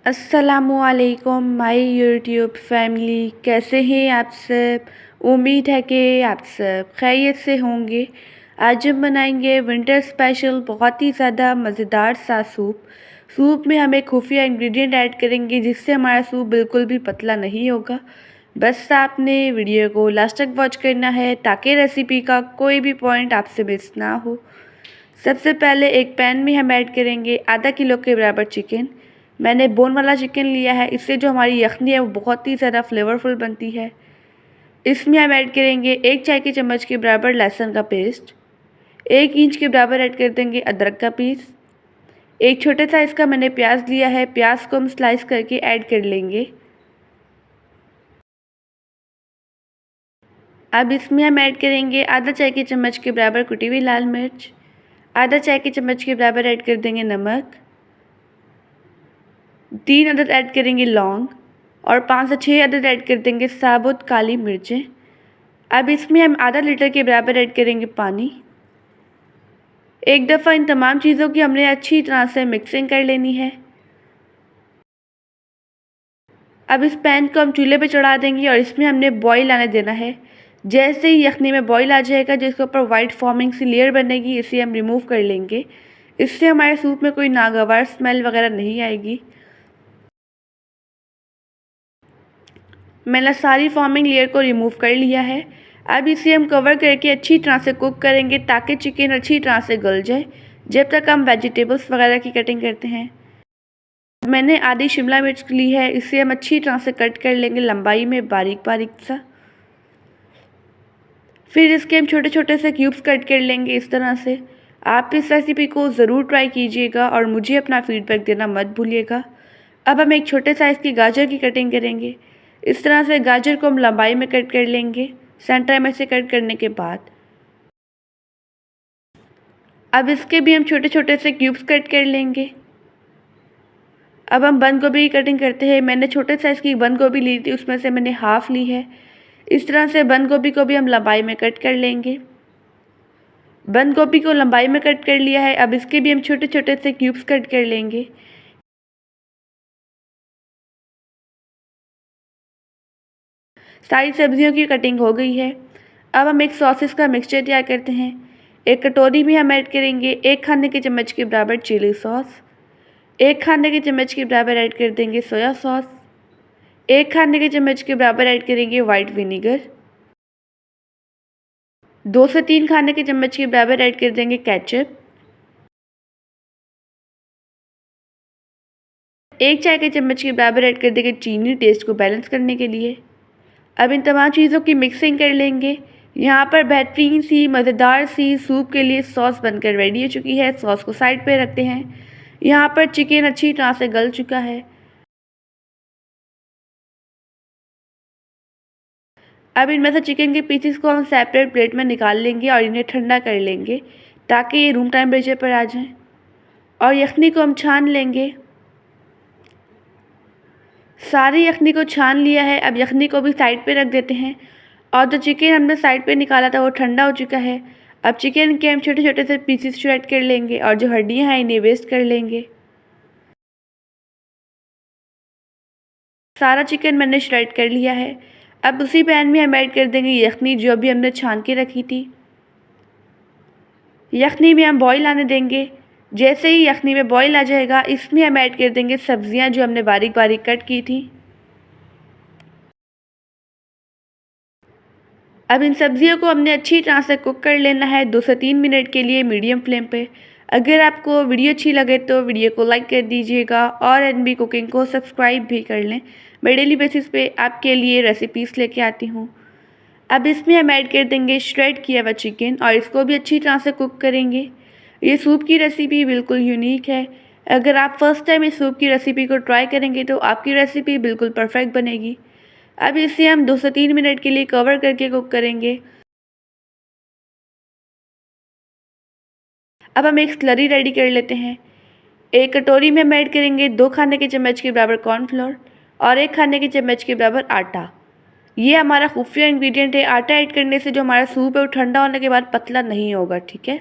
अस्सलामुअलैकुम my YouTube family, कैसे हैं आप सब। उम्मीद है कि आप सब खैरियत से होंगे। आज हम बनाएंगे विंटर स्पेशल बहुत ही ज़्यादा मज़ेदार सा सूप में हम एक खुफिया इंग्रेडिएंट ऐड करेंगे जिससे हमारा सूप बिल्कुल भी पतला नहीं होगा। बस आपने वीडियो को लास्ट तक वॉच करना है ताकि रेसिपी का कोई भी पॉइंट आपसे मिस ना हो। सबसे पहले एक पैन में हम ऐड करेंगे आधा किलो के बराबर चिकन। मैंने बोन वाला चिकन लिया है, इससे जो हमारी यखनी है वो बहुत ही ज़्यादा फ्लेवरफुल बनती है। इसमें हम ऐड करेंगे 1 चाय की चम्मच के बराबर लहसुन का पेस्ट, 1 इंच के बराबर ऐड कर देंगे अदरक का पीस। एक छोटे साइज़ का मैंने प्याज लिया है, प्याज को हम स्लाइस करके ऐड कर लेंगे। अब इसमें हम ऐड करेंगे आधा चाय की चम्मच के बराबर कुटी हुई लाल मिर्च, आधा चाय की चम्मच के बराबर ऐड कर देंगे नमक, 3 अदद ऐड करेंगे लौंग और 5 से 6 अदद ऐड कर देंगे साबुत काली मिर्चें। अब इसमें हम आधा लीटर के बराबर ऐड करेंगे पानी। एक दफ़ा इन तमाम चीज़ों की हमने अच्छी तरह से मिक्सिंग कर लेनी है। अब इस पैन को हम चूल्हे पे चढ़ा देंगे और इसमें हमने बॉईल आने देना है। जैसे ही यखनी में बॉईल आ जाएगा, जिसके ऊपर वाइट फॉर्मिंग सी लेयर बनेगी, इसे हम रिमूव कर लेंगे। इससे हमारे सूप में कोई नागवार स्मेल वगैरह नहीं आएगी। मैंने सारी फॉर्मिंग लेयर को रिमूव कर लिया है। अब इसे हम कवर करके अच्छी तरह से कुक करेंगे ताकि चिकन अच्छी तरह से गल जाए, जब तक हम वेजिटेबल्स वगैरह की कटिंग करते हैं। मैंने आधी शिमला मिर्च ली है, इसे हम अच्छी तरह से कट कर लेंगे लंबाई में बारीक बारीक सा। फिर इसके हम छोटे छोटे से क्यूब्स कट कर लेंगे इस तरह से। आप इस रेसिपी को ज़रूर ट्राई कीजिएगा और मुझे अपना फीडबैक देना मत भूलिएगा। अब हम एक छोटे साइज़ की गाजर की कटिंग करेंगे। इस तरह से गाजर को हम लंबाई में कट कर लेंगे, सेंटर में से कट करने के बाद। अब इसके भी हम छोटे छोटे से क्यूब्स कट कर लेंगे। अब हम बंद गोभी की कटिंग करते हैं। मैंने छोटे साइज़ की बंद गोभी ली थी, उसमें से मैंने हाफ़ ली है। इस तरह से बंद गोभी को भी हम लंबाई में कट कर लेंगे। बंद गोभी को लंबाई में कट कर लिया है। अब इसके भी हम छोटे छोटे से क्यूब्स कट कर लेंगे। सारी सब्जियों की कटिंग हो गई है। अब हम एक सॉसेस का मिक्सचर तैयार करते हैं। एक कटोरी में हम ऐड करेंगे 1 खाने के चम्मच के बराबर चिली सॉस, 1 खाने के चम्मच के बराबर ऐड कर देंगे सोया सॉस, 1 खाने के चम्मच के बराबर ऐड करेंगे वाइट विनीगर, 2 से 3 खाने के चम्मच के बराबर ऐड कर देंगे केचप, 1 चाय के चम्मच के बराबर ऐड कर देंगे चीनी टेस्ट को बैलेंस करने के लिए। अब इन तमाम चीज़ों की मिक्सिंग कर लेंगे। यहाँ पर बेहतरीन सी मज़ेदार सी सूप के लिए सॉस बनकर रेडी हो चुकी है। सॉस को साइड पे रखते हैं। यहाँ पर चिकन अच्छी तरह से गल चुका है। अब इनमें से चिकन के पीसेस को हम सेपरेट प्लेट में निकाल लेंगे और इन्हें ठंडा कर लेंगे ताकि ये रूम टेम्परेचर पर आ जाएं। और यखनी को हम छान लेंगे। सारी यखनी को छान लिया है। अब यखनी को भी साइड पे रख देते हैं और जो चिकन हमने साइड पे निकाला था वो ठंडा हो चुका है। अब चिकन के हम छोटे छोटे से पीसेस श्रेड कर लेंगे और जो हड्डियाँ हैं इन्हें वेस्ट कर लेंगे। सारा चिकन मैंने श्रेड कर लिया है। अब उसी पैन में हम ऐड कर देंगे यखनी जो अभी हमने छान के रखी थी। यखनी में हम बॉईल आने देंगे। जैसे ही यखनी में बॉईल आ जाएगा, इसमें हम ऐड कर देंगे सब्जियां जो हमने बारीक बारीक कट की थी। अब इन सब्जियों को हमने अच्छी तरह से कुक कर लेना है 2 से 3 मिनट के लिए मीडियम फ्लेम पे। अगर आपको वीडियो अच्छी लगे तो वीडियो को लाइक कर दीजिएगा और एनबी कुकिंग को सब्सक्राइब भी कर लें। मैं डेली बेसिस पे आपके लिए रेसिपीज़ लेके आती हूँ। अब इसमें हम ऐड कर देंगे श्रेड किया हुआ चिकन और इसको भी अच्छी तरह से कुक करेंगे। ये सूप की रेसिपी बिल्कुल यूनिक है। अगर आप फर्स्ट टाइम इस सूप की रेसिपी को ट्राई करेंगे तो आपकी रेसिपी बिल्कुल परफेक्ट बनेगी। अब इसे हम 2 से 3 मिनट के लिए कवर करके कुक करेंगे। अब हम एक स्लरी रेडी कर लेते हैं। एक कटोरी में हम ऐड करेंगे 2 खाने के चम्मच के बराबर कॉर्नफ्लोर और 1 खाने के चम्मच के बराबर आटा। ये हमारा खुफिया इंग्रेडिएंट है। आटा ऐड करने से जो हमारा सूप है वो ठंडा होने के बाद पतला नहीं होगा, ठीक है।